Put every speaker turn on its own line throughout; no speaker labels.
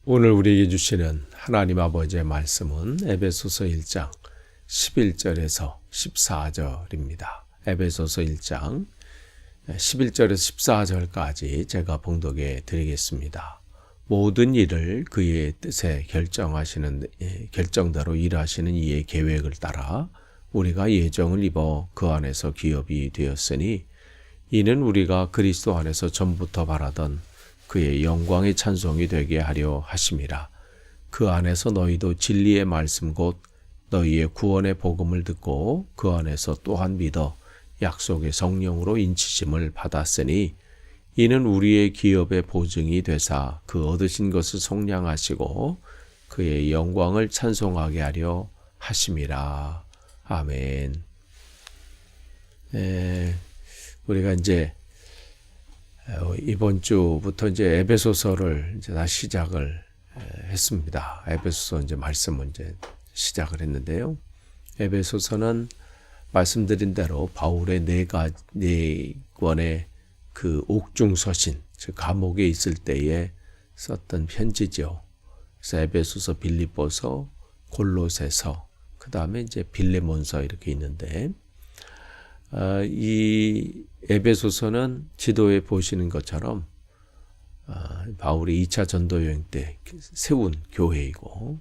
오늘 우리에게 주시는 하나님 아버지의 말씀은 에베소서 1장 11절에서 14절입니다. 에베소서 1장 11절에서 14절까지 제가 봉독해 드리겠습니다. 모든 일을 그의 뜻에 결정대로 일하시는 이의 계획을 따라 우리가 예정을 입어 그 안에서 기업이 되었으니 이는 우리가 그리스도 안에서 전부터 바라던 그의 영광의 찬송이 되게 하려 하심이라. 그 안에서 너희도 진리의 말씀 곧 너희의 구원의 복음을 듣고 그 안에서 또한 믿어 약속의 성령으로 인치심을 받았으니 이는 우리의 기업의 보증이 되사 그 얻으신 것을 속량하시고 그의 영광을 찬송하게 하려 하심이라. 아멘. 우리가 이제 이번 주부터 이제 에베소서를 이제 다시 시작을 했습니다. 에베소서 이제 말씀을 이제 시작을 했는데요. 에베소서는 말씀드린 대로 바울의 네 권의 그 옥중서신, 즉 감옥에 있을 때에 썼던 편지죠. 그래서 에베소서, 빌립보서, 골로새서, 그 다음에 이제 빌레몬서 이렇게 있는데, 이 에베소서는 지도에 보시는 것처럼 바울이 2차 전도 여행 때 세운 교회이고,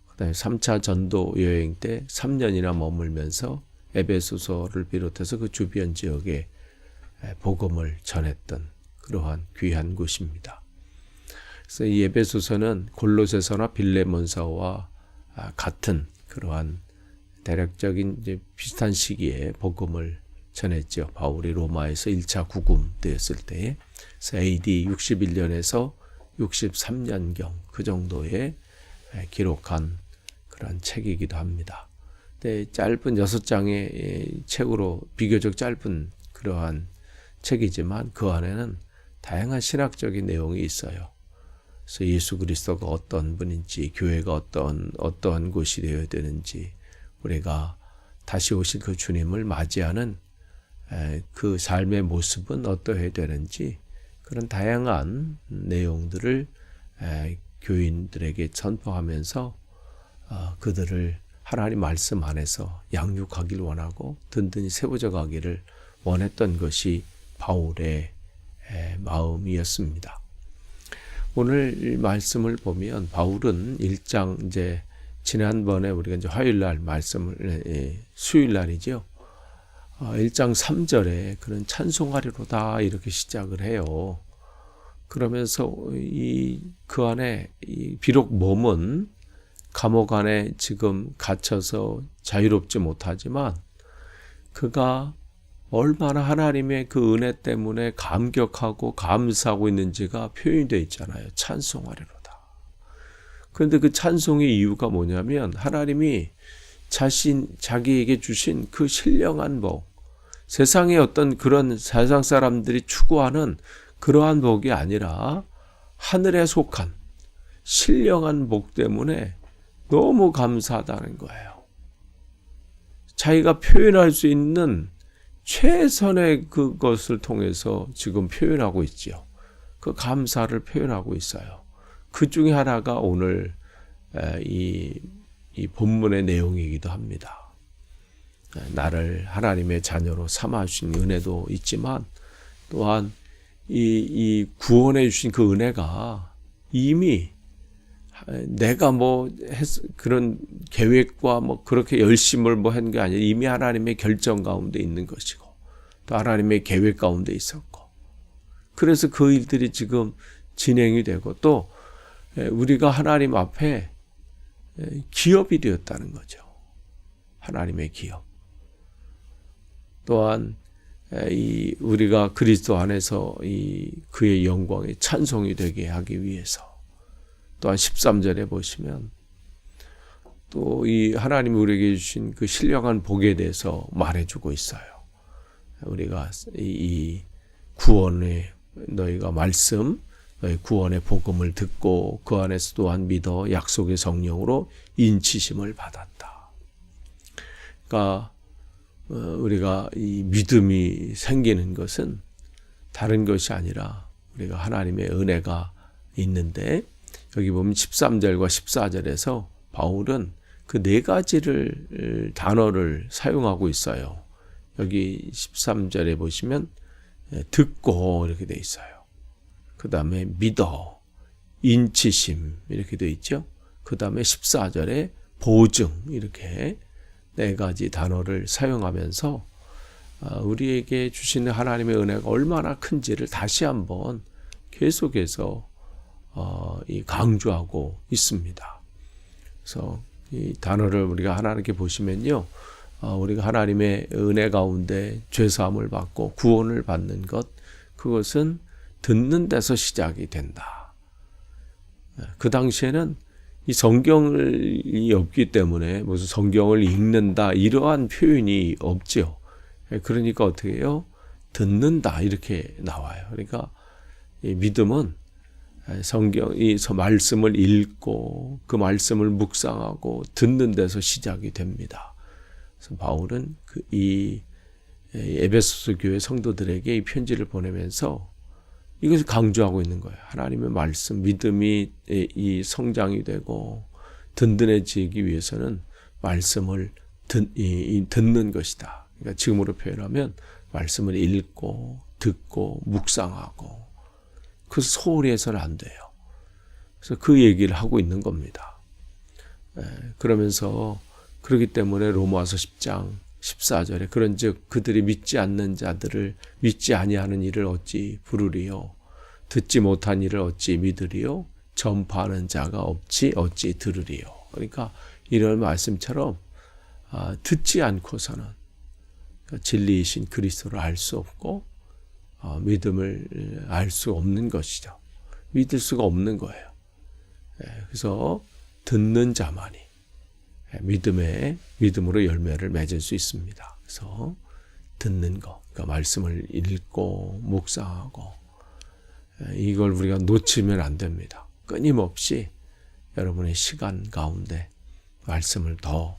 그 다음에 3차 전도 여행 때 3년이나 머물면서 에베소서를 비롯해서 그 주변 지역에 복음을 전했던 그러한 귀한 곳입니다. 그래서 이 에베소서는 골로새서나 빌레몬서와 같은 그러한 대략적인 이제 비슷한 시기에 복음을 전했죠. 바울이 로마에서 1차 구금되었을 때에 AD 61년에서 63년경 그 정도에 기록한 그런 책이기도 합니다. 근데 짧은 6장의 책으로 비교적 짧은 그러한 책이지만 그 안에는 다양한 신학적인 내용이 있어요. 그래서 예수 그리스도가 어떤 분인지, 교회가 어떠한 곳이 되어야 되는지, 우리가 다시 오실 그 주님을 맞이하는 그 삶의 모습은 어떠해야 되는지, 그런 다양한 내용들을 교인들에게 선포하면서 그들을 하나님 말씀 안에서 양육하길 원하고 든든히 세워져 가기를 원했던 것이 바울의 마음이었습니다. 오늘 말씀을 보면 바울은 1장 이제 지난번에 우리가 이제 화요일 날 말씀을 수요일 날이죠. 1장 3절에 그런 찬송하리로다 이렇게 시작을 해요. 그러면서 그 안에 비록 몸은 감옥 안에 지금 갇혀서 자유롭지 못하지만 그가 얼마나 하나님의 그 은혜 때문에 감격하고 감사하고 있는지가 표현되어 있잖아요. 찬송하리로다. 그런데 그 찬송의 이유가 뭐냐면 하나님이 자기에게 주신 그 신령한 복, 세상의 어떤 그런 세상 사람들이 추구하는 그러한 복이 아니라 하늘에 속한 신령한 복 때문에 너무 감사하다는 거예요. 자기가 표현할 수 있는 최선의 그것을 통해서 지금 표현하고 있죠. 그 감사를 표현하고 있어요. 그 중에 하나가 오늘 이 본문의 내용이기도 합니다. 나를 하나님의 자녀로 삼아주신 은혜도 있지만 또한 이 구원해 주신 그 은혜가 이미 내가 그런 계획과 그렇게 열심을 한 게 아니라 이미 하나님의 결정 가운데 있는 것이고 또 하나님의 계획 가운데 있었고 그래서 그 일들이 지금 진행이 되고 또 우리가 하나님 앞에 기업이 되었다는 거죠. 하나님의 기업. 또한 우리가 그리스도 안에서 그의 영광의 찬송이 되게 하기 위해서 또한 13절에 보시면 또 이 하나님이 우리에게 주신 그 신령한 복에 대해서 말해주고 있어요. 우리가 이 구원의 너희가 너희 구원의 복음을 듣고 그 안에서 또한 믿어 약속의 성령으로 인치심을 받았다. 그러니까 우리가 이 믿음이 생기는 것은 다른 것이 아니라 우리가 하나님의 은혜가 있는데 여기 보면 13절과 14절에서 바울은 그 네 가지를 단어를 사용하고 있어요. 여기 13절에 보시면 듣고 이렇게 돼 있어요. 그 다음에 믿어, 인치심 이렇게 돼 있죠. 그 다음에 14절에 보증 이렇게 네 가지 단어를 사용하면서 우리에게 주시는 하나님의 은혜가 얼마나 큰지를 다시 한번 계속해서 강조하고 있습니다. 그래서 이 단어를 우리가 하나님께 보시면요, 우리가 하나님의 은혜 가운데 죄사함을 받고 구원을 받는 것, 그것은 듣는 데서 시작이 된다. 그 당시에는 이 성경이 없기 때문에 무슨 성경을 읽는다 이러한 표현이 없죠. 그러니까 어떻게 해요? 듣는다 이렇게 나와요. 그러니까 이 믿음은 이 말씀을 읽고 그 말씀을 묵상하고 듣는 데서 시작이 됩니다. 그래서 바울은 이 에베소서 교회 성도들에게 이 편지를 보내면서 이것을 강조하고 있는 거예요. 하나님의 말씀, 믿음이 이 성장이 되고 든든해지기 위해서는 말씀을 듣는 것이다. 그러니까 지금으로 표현하면 말씀을 읽고 듣고 묵상하고 그 소홀히 해서는 안 돼요. 그래서 그 얘기를 하고 있는 겁니다. 그러면서 그렇기 때문에 로마서 10장 14절에 그런즉 그들이 믿지 않는 자들을 믿지 아니하는 일을 어찌 부르리요, 듣지 못한 일을 어찌 믿으리요, 전파하는 자가 없지 어찌 들으리요. 그러니까 이런 말씀처럼 듣지 않고서는 진리이신 그리스도를 알 수 없고 믿음을 알 수 없는 것이죠. 믿을 수가 없는 거예요. 그래서 듣는 자만이 믿음으로 열매를 맺을 수 있습니다. 그래서 듣는 것, 그러니까 말씀을 읽고 묵상하고 이걸 우리가 놓치면 안 됩니다. 끊임없이 여러분의 시간 가운데 말씀을 더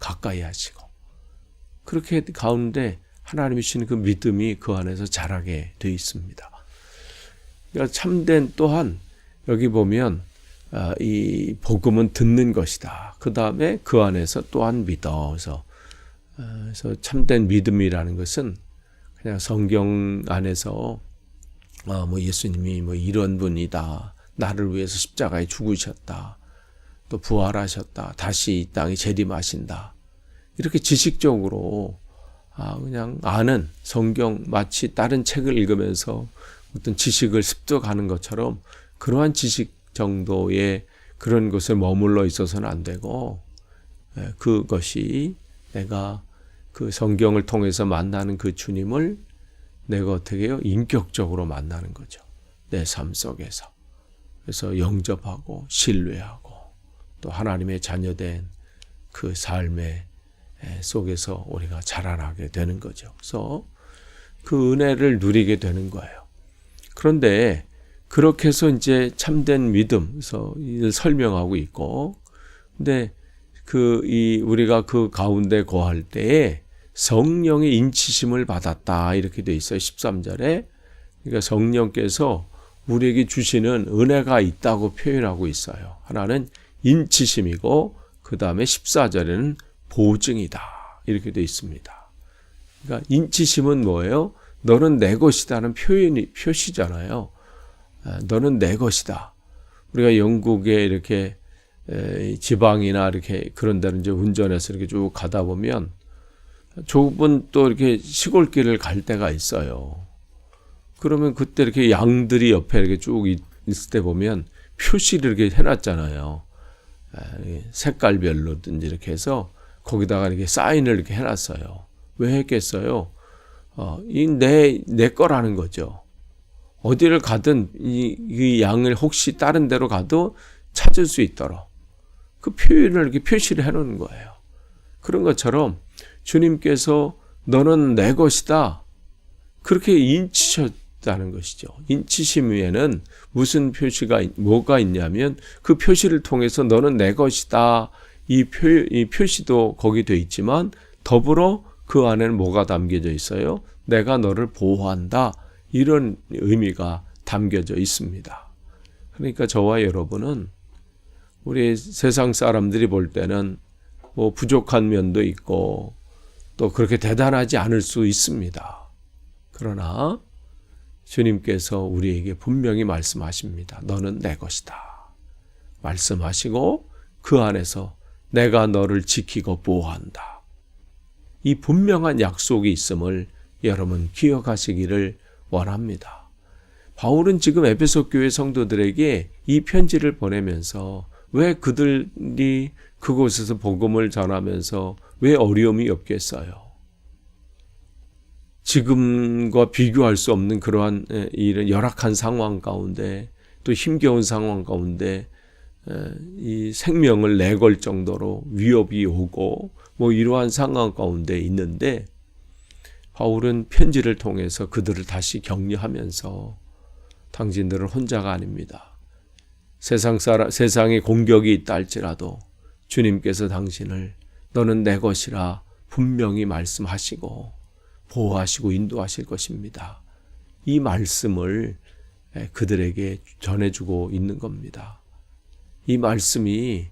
가까이 하시고 그렇게 가운데 하나님이 주시는 그 믿음이 그 안에서 자라게 되어 있습니다. 그러니까 참된 또한 여기 보면 이 복음은 듣는 것이다. 그 다음에 그 안에서 또한 믿어. 그래서 참된 믿음이라는 것은 그냥 성경 안에서 뭐 예수님이 뭐 이런 분이다, 나를 위해서 십자가에 죽으셨다, 또 부활하셨다, 다시 이 땅에 재림하신다, 이렇게 지식적으로 그냥 아는 성경 마치 다른 책을 읽으면서 어떤 지식을 습득하는 것처럼 그러한 지식 정도의 그런 것에 머물러 있어서는 안 되고 그것이 내가 그 성경을 통해서 만나는 그 주님을 내가 어떻게 해요? 인격적으로 만나는 거죠. 내 삶 속에서. 그래서 영접하고 신뢰하고 또 하나님의 자녀된 그 삶의 속에서 우리가 자라나게 되는 거죠. 그래서 그 은혜를 누리게 되는 거예요. 그런데 그렇게 해서 이제 참된 믿음, 그래서 이를 설명하고 있고, 근데 우리가 그 가운데 거할 때에 성령의 인치심을 받았다 이렇게 돼 있어요. 13절에. 그러니까 성령께서 우리에게 주시는 은혜가 있다고 표현하고 있어요. 하나는 인치심이고 그 다음에 14절에는 보증이다 이렇게 돼 있습니다. 그러니까 인치심은 뭐예요? 너는 내 것이다는 표시잖아요. 너는 내 것이다. 우리가 영국에 이렇게 지방이나 이렇게 그런 데는 이제 운전해서 이렇게 쭉 가다 보면 좁은 또 이렇게 시골길을 갈 때가 있어요. 그러면 그때 이렇게 양들이 옆에 이렇게 쭉 있을 때 보면 표시를 이렇게 해놨잖아요. 색깔별로든지 이렇게 해서 거기다가 이렇게 사인을 이렇게 해놨어요. 왜 했겠어요? 내 거라는 거죠. 어디를 가든 이 양을 혹시 다른 데로 가도 찾을 수 있도록 그 표현을 이렇게 표시를 해놓는 거예요. 그런 것처럼 주님께서 너는 내 것이다 그렇게 인치셨다는 것이죠. 인치심 위에는 무슨 뭐가 있냐면 그 표시를 통해서 너는 내 것이다 이 표시도 거기 돼 있지만 더불어 그 안에는 뭐가 담겨져 있어요? 내가 너를 보호한다 이런 의미가 담겨져 있습니다. 그러니까 저와 여러분은 우리 세상 사람들이 볼 때는 뭐 부족한 면도 있고 또 그렇게 대단하지 않을 수 있습니다. 그러나 주님께서 우리에게 분명히 말씀하십니다. 너는 내 것이다. 말씀하시고 그 안에서 내가 너를 지키고 보호한다. 이 분명한 약속이 있음을 여러분 기억하시기를 원합니다. 바울은 지금 에베소 교회 성도들에게 이 편지를 보내면서 왜 그들이 그곳에서 복음을 전하면서 왜 어려움이 없겠어요? 지금과 비교할 수 없는 그러한 이런 열악한 상황 가운데 또 힘겨운 상황 가운데 이 생명을 내걸 정도로 위협이 오고 뭐 이러한 상황 가운데 있는데 바울은 편지를 통해서 그들을 다시 격려하면서 당신들은 혼자가 아닙니다. 세상에 공격이 있다 할지라도 주님께서 당신을 너는 내 것이라 분명히 말씀하시고 보호하시고 인도하실 것입니다. 이 말씀을 그들에게 전해주고 있는 겁니다. 이 말씀이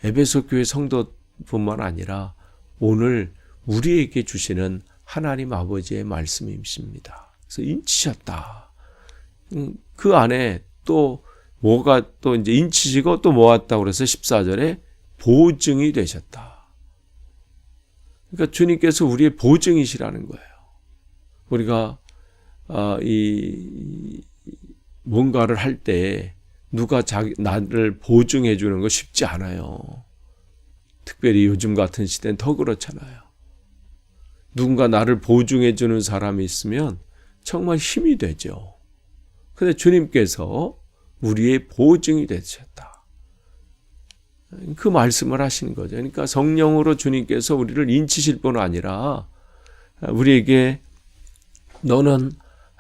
에베소 교회 성도뿐만 아니라 오늘 우리에게 주시는 하나님 아버지의 말씀이십니다. 그래서 인치셨다. 그 안에 또 뭐가 또 이제 인치시고 또 모았다고 그래서 14절에 보증이 되셨다. 그러니까 주님께서 우리의 보증이시라는 거예요. 우리가 이 뭔가를 할 때 누가 나를 보증해 주는 거 쉽지 않아요. 특별히 요즘 같은 시대는 더 그렇잖아요. 누군가 나를 보증해 주는 사람이 있으면 정말 힘이 되죠. 그런데 주님께서 우리의 보증이 되셨다. 그 말씀을 하시는 거죠. 그러니까 성령으로 주님께서 우리를 인치실 뿐 아니라 우리에게 너는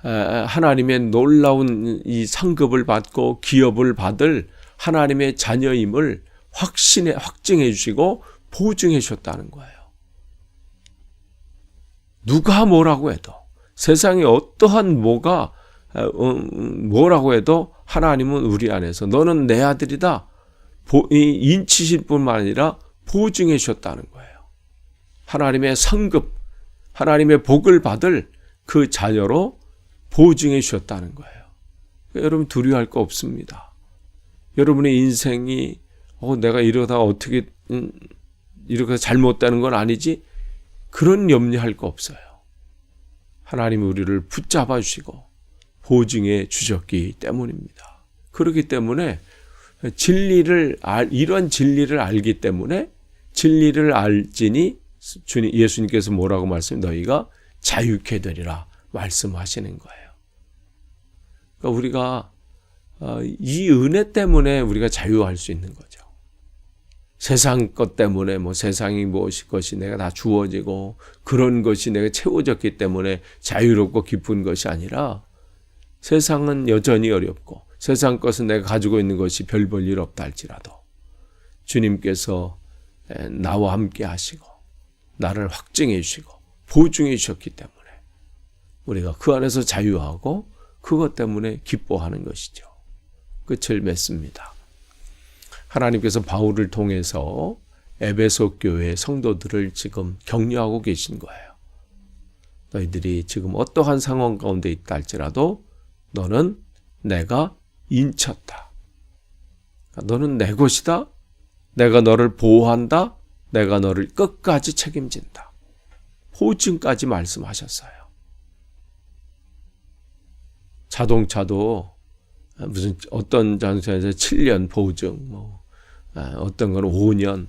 하나님의 놀라운 이 상급을 받고 기업을 받을 하나님의 자녀임을 확증해 주시고 보증해 주셨다는 거예요. 누가 뭐라고 해도 세상에 어떠한 뭐라고 해도 하나님은 우리 안에서 너는 내 아들이다. 인치실 뿐만 아니라 보증해 주셨다는 거예요. 하나님의 상급, 하나님의 복을 받을 그 자녀로 보증해 주셨다는 거예요. 여러분 두려워할 거 없습니다. 여러분의 인생이 내가 이러다 어떻게 이렇게 잘못되는 건 아니지? 그런 염려할 거 없어요. 하나님이 우리를 붙잡아 주시고 보증해 주셨기 때문입니다. 그렇기 때문에 이런 진리를 알기 때문에 진리를 알지니 예수님께서 뭐라고 너희가 자유케 되리라 말씀하시는 거예요. 그러니까 우리가 이 은혜 때문에 우리가 자유할 수 있는 거죠. 세상 것 때문에 세상이 무엇이 것이 내가 다 주어지고 그런 것이 내가 채워졌기 때문에 자유롭고 기쁜 것이 아니라 세상은 여전히 어렵고 세상 것은 내가 가지고 있는 것이 별 볼 일 없다 할지라도 주님께서 나와 함께 하시고 나를 확증해 주시고 보증해 주셨기 때문에 우리가 그 안에서 자유하고 그것 때문에 기뻐하는 것이죠. 끝을 맺습니다. 하나님께서 바울을 통해서 에베소 교회 성도들을 지금 격려하고 계신 거예요. 너희들이 지금 어떠한 상황 가운데 있다 할지라도 너는 내가 인쳤다. 너는 내 것이다. 내가 너를 보호한다. 내가 너를 끝까지 책임진다. 보증까지 말씀하셨어요. 자동차도 무슨 어떤 자동차에서 7년 보증, 어떤 건 5년.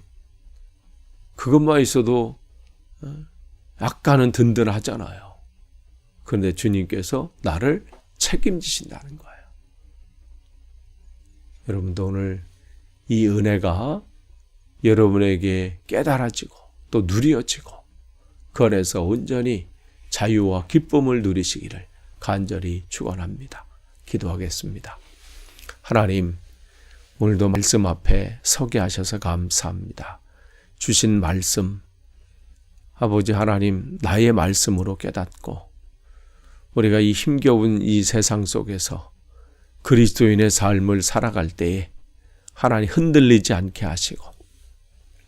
그것만 있어도 약간은 든든하잖아요. 그런데 주님께서 나를 책임지신다는 거예요. 여러분도 오늘 이 은혜가 여러분에게 깨달아지고 또 누려지고 그 안에서 온전히 자유와 기쁨을 누리시기를 간절히 축원합니다. 기도하겠습니다. 하나님, 오늘도 말씀 앞에 서게 하셔서 감사합니다. 주신 말씀, 아버지 하나님, 나의 말씀으로 깨닫고 우리가 이 힘겨운 이 세상 속에서 그리스도인의 삶을 살아갈 때에 하나님 흔들리지 않게 하시고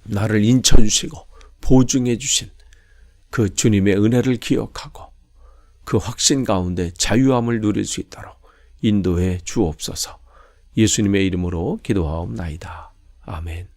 나를 인쳐주시고 보증해 주신 그 주님의 은혜를 기억하고 그 확신 가운데 자유함을 누릴 수 있도록 인도해 주옵소서. 예수님의 이름으로 기도하옵나이다. 아멘.